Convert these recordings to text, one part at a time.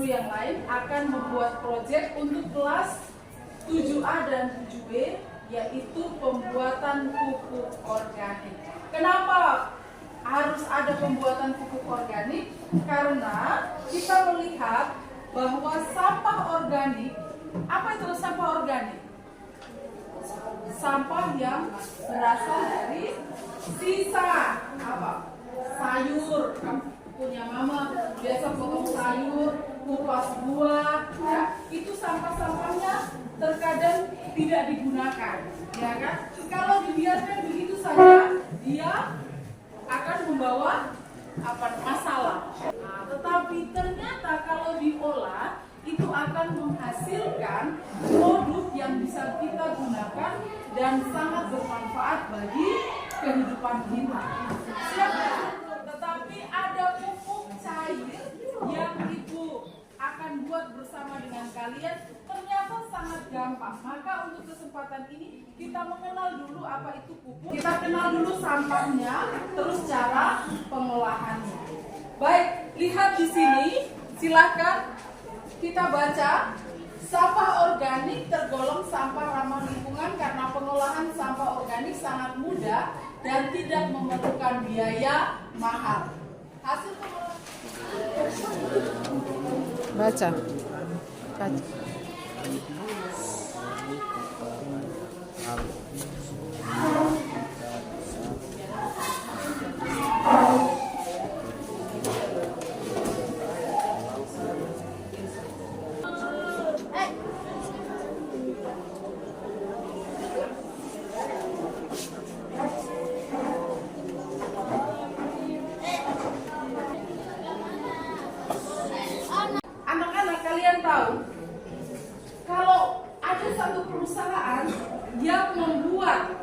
guru yang lain akan membuat proyek untuk kelas 7A dan 7B, yaitu pembuatan pupuk organik. Kenapa harus ada pembuatan pupuk organik? Karena kita melihat bahwa sampah organik, apa itu sampah organik? Sampah yang berasal dari sisa apa? Sayur. Punya mama biasa potong sayur, kupas buah, ya, itu sampah-sampahnya terkadang tidak digunakan, ya kan? Kalau dibiarkan begitu saja, dia akan membawa masalah. Nah, tetapi ternyata kalau diolah itu akan menghasilkan produk yang bisa kita gunakan dan sangat bermanfaat bagi kehidupan kita. Tetapi ada pupuk cair yang Ibu akan buat bersama dengan kalian, ternyata sangat gampang. Maka untuk kesempatan ini kita mengenal dulu apa itu pupuk. Kita kenal dulu sampahnya, terus cara pengolahannya. Baik, lihat di sini, silakan kita baca. Sampah organik tergolong sampah ramah lingkungan karena pengolahan sampah organik sangat mudah dan tidak memerlukan biaya mahal. Hasil pengolahan. Baca. Anak-anak, kalian tahu kalau ada satu perusahaan yang membuat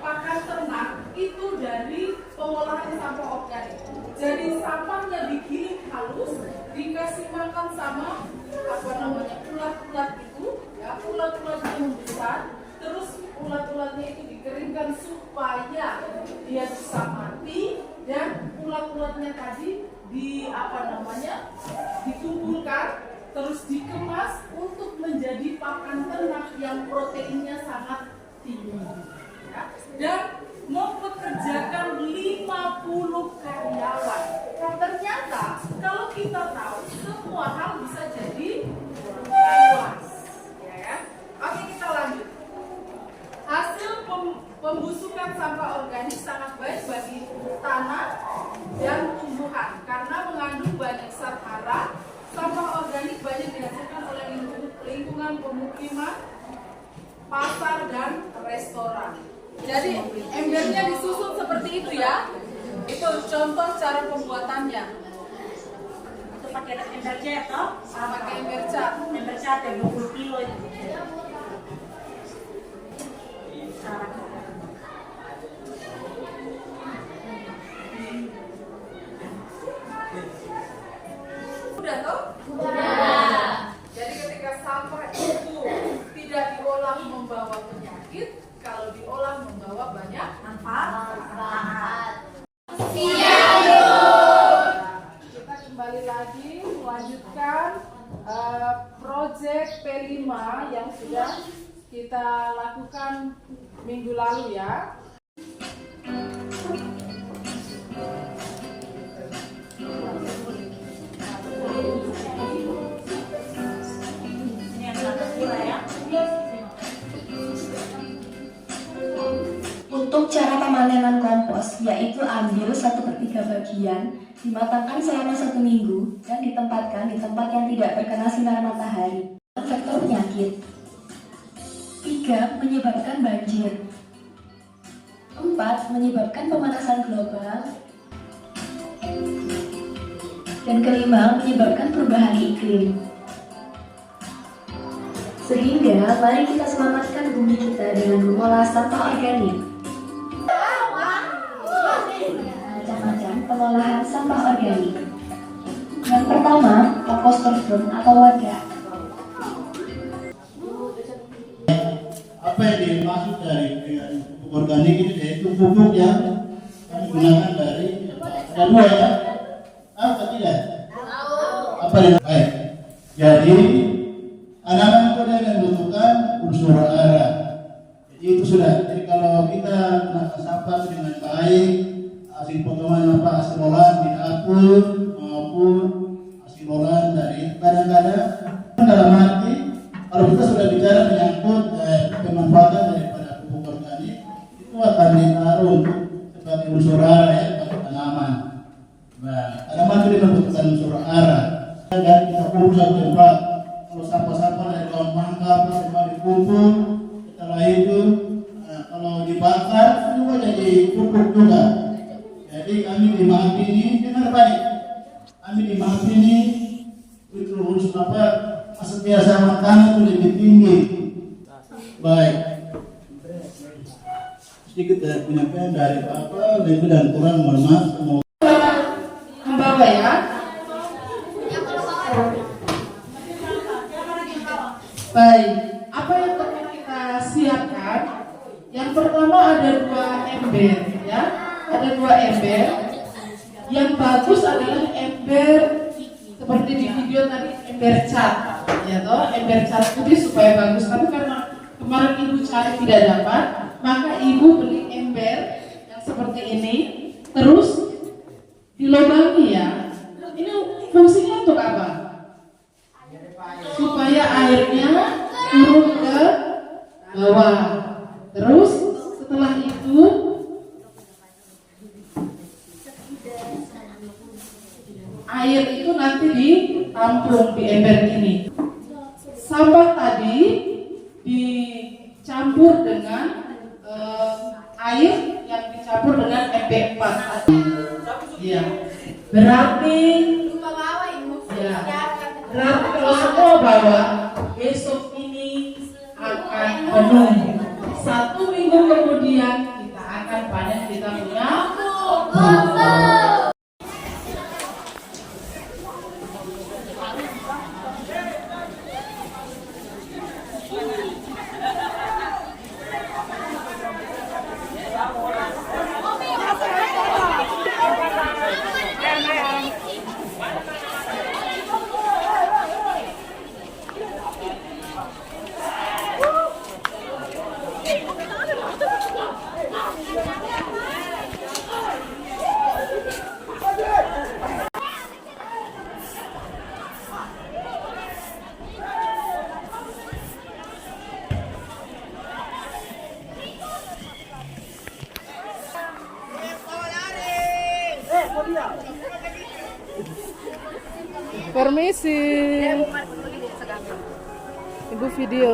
pakan ternak itu dari pengolahan sampah organik. Jadi sampahnya digiling halus, dikasih makan sama ulat-ulat itu, ya, ulat-ulatnya membesar, terus ulat-ulatnya itu dikeringkan supaya dia bisa mati, dan ulat-ulatnya tadi ditumpulkan, terus dikemas untuk menjadi pakan ternak yang proteinnya sangat tinggi, ya. Dan mempekerjakan 50 karyawan. Ternyata kalau kita tahu semua hal bisa jadi luas, ya kan? Oke, kita lanjut. Hasil pembusukan sampah organik sangat baik bagi tanah dan tumbuhan karena mengandung banyak zat hara. Sampah organik banyak dihasilkan oleh lingkungan pemukiman, pasar, dan restoran. Jadi embernya disusun seperti itu, ya. Itu contoh cara pembuatannya. Itu pakai ember cat, toh? Pakai ember cat. Ember cat yang 20 kilo itu. Udah toh? Udah. Jadi ketika sampah itu tidak diolah membawa penyakit, kalau diolah membawa banyak manfaat. Kita kembali lagi melanjutkan proyek P5 yang sudah kita lakukan minggu lalu, ya. Untuk cara pemanenan kompos, yaitu ambil 1/3 bagian, dimatangkan selama 1 minggu, dan ditempatkan di tempat yang tidak terkena sinar matahari. Faktor penyakit. 3. Menyebabkan banjir. 4. Menyebabkan pemanasan global. Dan kelima, menyebabkan perubahan iklim. Sehingga, mari kita selamatkan bumi kita dengan mengolah sampah organik. Macam-macam pengolahan sampah organik. Yang pertama, komposterboard atau wadah. Apa yang dimaksud dari pupuk organik ini, yaitu pupuk yang digunakan dari ada 2, ya? Tahu atau tidak? Apa apa yang baik. Jadi anak-anak itu yang membutuhkan unsur arah. Jadi itu sudah. Jadi kalau kita menata sampah dengan baik, hasil potongan hasil olahan di dapur maupun hasil olahan dari kadang-kadang dalam arti kalau kita sudah bicara menyangkut pemanfaatan daripada pupuk organik itu akan ditaruh untuk sebagai unsur hara ya bagi tanaman. Nah, tanaman itu membutuhkan unsur hara. Dan kita kumpul satu tempat. Kalau sampah-sampah dari kawan mangga semua dikumpul. Setelah itu kalau dibakar juga jadi pupuk juga. Jadi kami di MAPI ini dengar baik. Kami di MAPI ini itu unsur masa biasa makanan itu lebih tinggi. Baik. Sedikit penyampaian dari Bapak, lebih dan kurang mohon maaf. Membawa ya. Baik, apa yang akan kita siapkan? Yang pertama ada 2 ember ya. Ada 2 ember. Yang bagus adalah ember seperti di video tadi, ember cat ya toh, ember cat putih supaya bagus. Tapi karena kemarin ibu cari tidak dapat, maka ibu beli ember yang seperti ini, terus dilubangi ya. Ini fungsinya untuk apa? Supaya airnya turun ke bawah. Terus setelah itu air itu nanti ditampung di ember ini. Sampah tadi dicampur dengan air yang dicampur dengan MP4 tadi. Iya. Berarti kalau semua bawa, besok ini akan penuh. 1 minggu kemudian kita akan panen, kita punya permisi. Ibu video.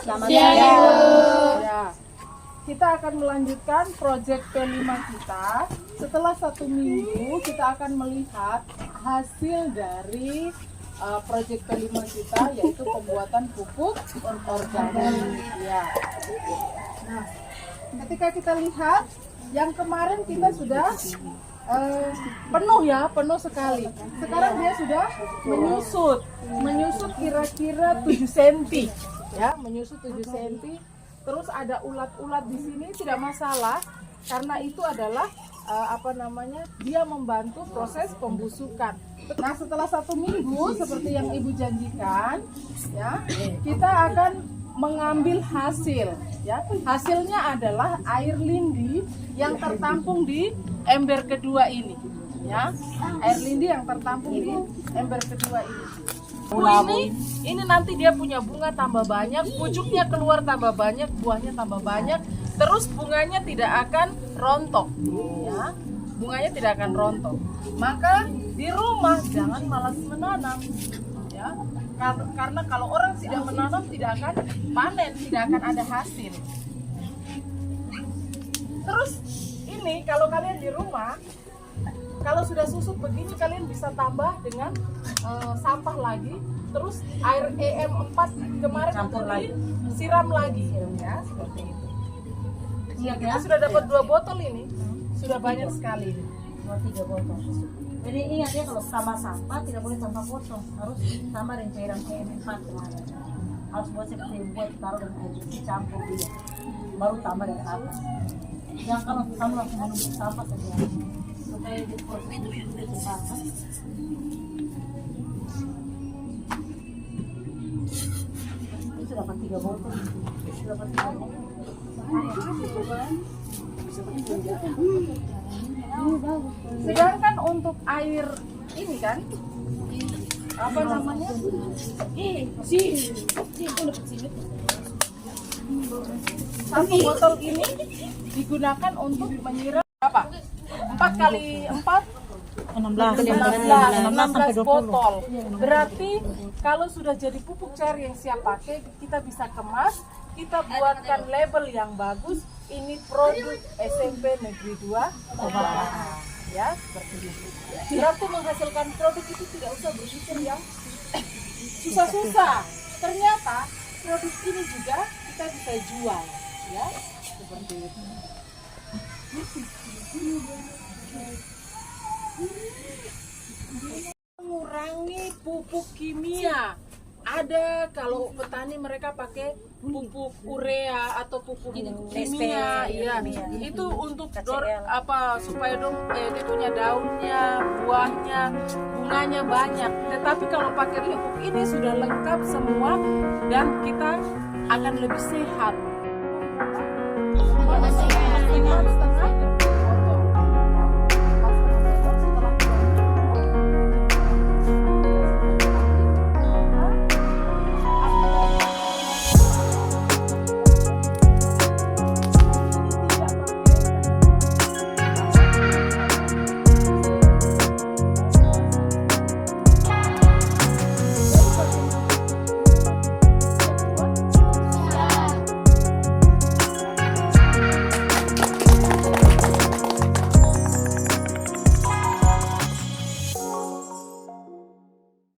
Selamat Ya. siang. Ya. Kita akan melanjutkan proyek P5 kita. Setelah 1 minggu kita akan melihat hasil dari proyek P5 kita, yaitu pembuatan pupuk organik. Ya. Nah, ketika kita lihat yang kemarin kita sudah penuh sekali. Sekarang dia sudah menyusut kira-kira 7 cm, ya, menyusut 7 cm. Terus ada ulat-ulat di sini, tidak masalah karena itu adalah dia membantu proses pembusukan. Nah, setelah 1 minggu seperti yang Ibu janjikan, ya, kita akan mengambil hasil, ya. Hasilnya adalah air lindi yang tertampung di ember kedua ini, ya. Air lindi yang tertampung di ember kedua ini. Ini nanti dia punya bunga tambah banyak, pucuknya keluar tambah banyak, buahnya tambah banyak, terus bunganya tidak akan rontok, ya. Bunganya tidak akan rontok. Maka di rumah jangan malas menanam, ya. Karena kalau orang tidak menanam tidak akan panen, tidak akan ada hasil. Terus ini kalau kalian di rumah, kalau sudah susut begini kalian bisa tambah dengan sampah lagi, terus air EM4 kemarin Campur itu lagi. siram lagi, ya, seperti itu. Siap Kita ya. sudah dapat 2 botol ini, sudah banyak sekali. 2-3 botol. Jadi ingat ya, kalau tambah sampah tidak boleh tambah kosong, harus tambah dengan cairan PM4 kemarin. Harus buat seperti buat taruh dengan air bersih campur dia, baru tambah dari atas. Jangan kalau kamu langsung menumpuk sampah saja, supaya di proses itu cepat. Ini sudah dapat 3 botol, sudah dapat 3 botol. Sedangkan untuk air ini kan, apa namanya? Satu botol ini digunakan untuk menyiram apa? 4 kali 4 16 botol. Berarti kalau sudah jadi pupuk cair yang siap pakai, kita bisa kemas, kita buatkan label yang bagus. Ini produk SMP Negeri 2 Toba. Ya, seperti itu. Berarti menghasilkan produk itu tidak usah berpikir yang susah-susah. Ternyata produk ini juga kita bisa jual, ya, seperti itu. Mengurangi pupuk kimia. Ada kalau petani mereka pakai pupuk urea atau pupuk kimia, ya, itu untuk supaya dia punya daunnya, buahnya, bunganya banyak. Tetapi kalau pakai pupuk ini sudah lengkap semua dan kita akan lebih sehat.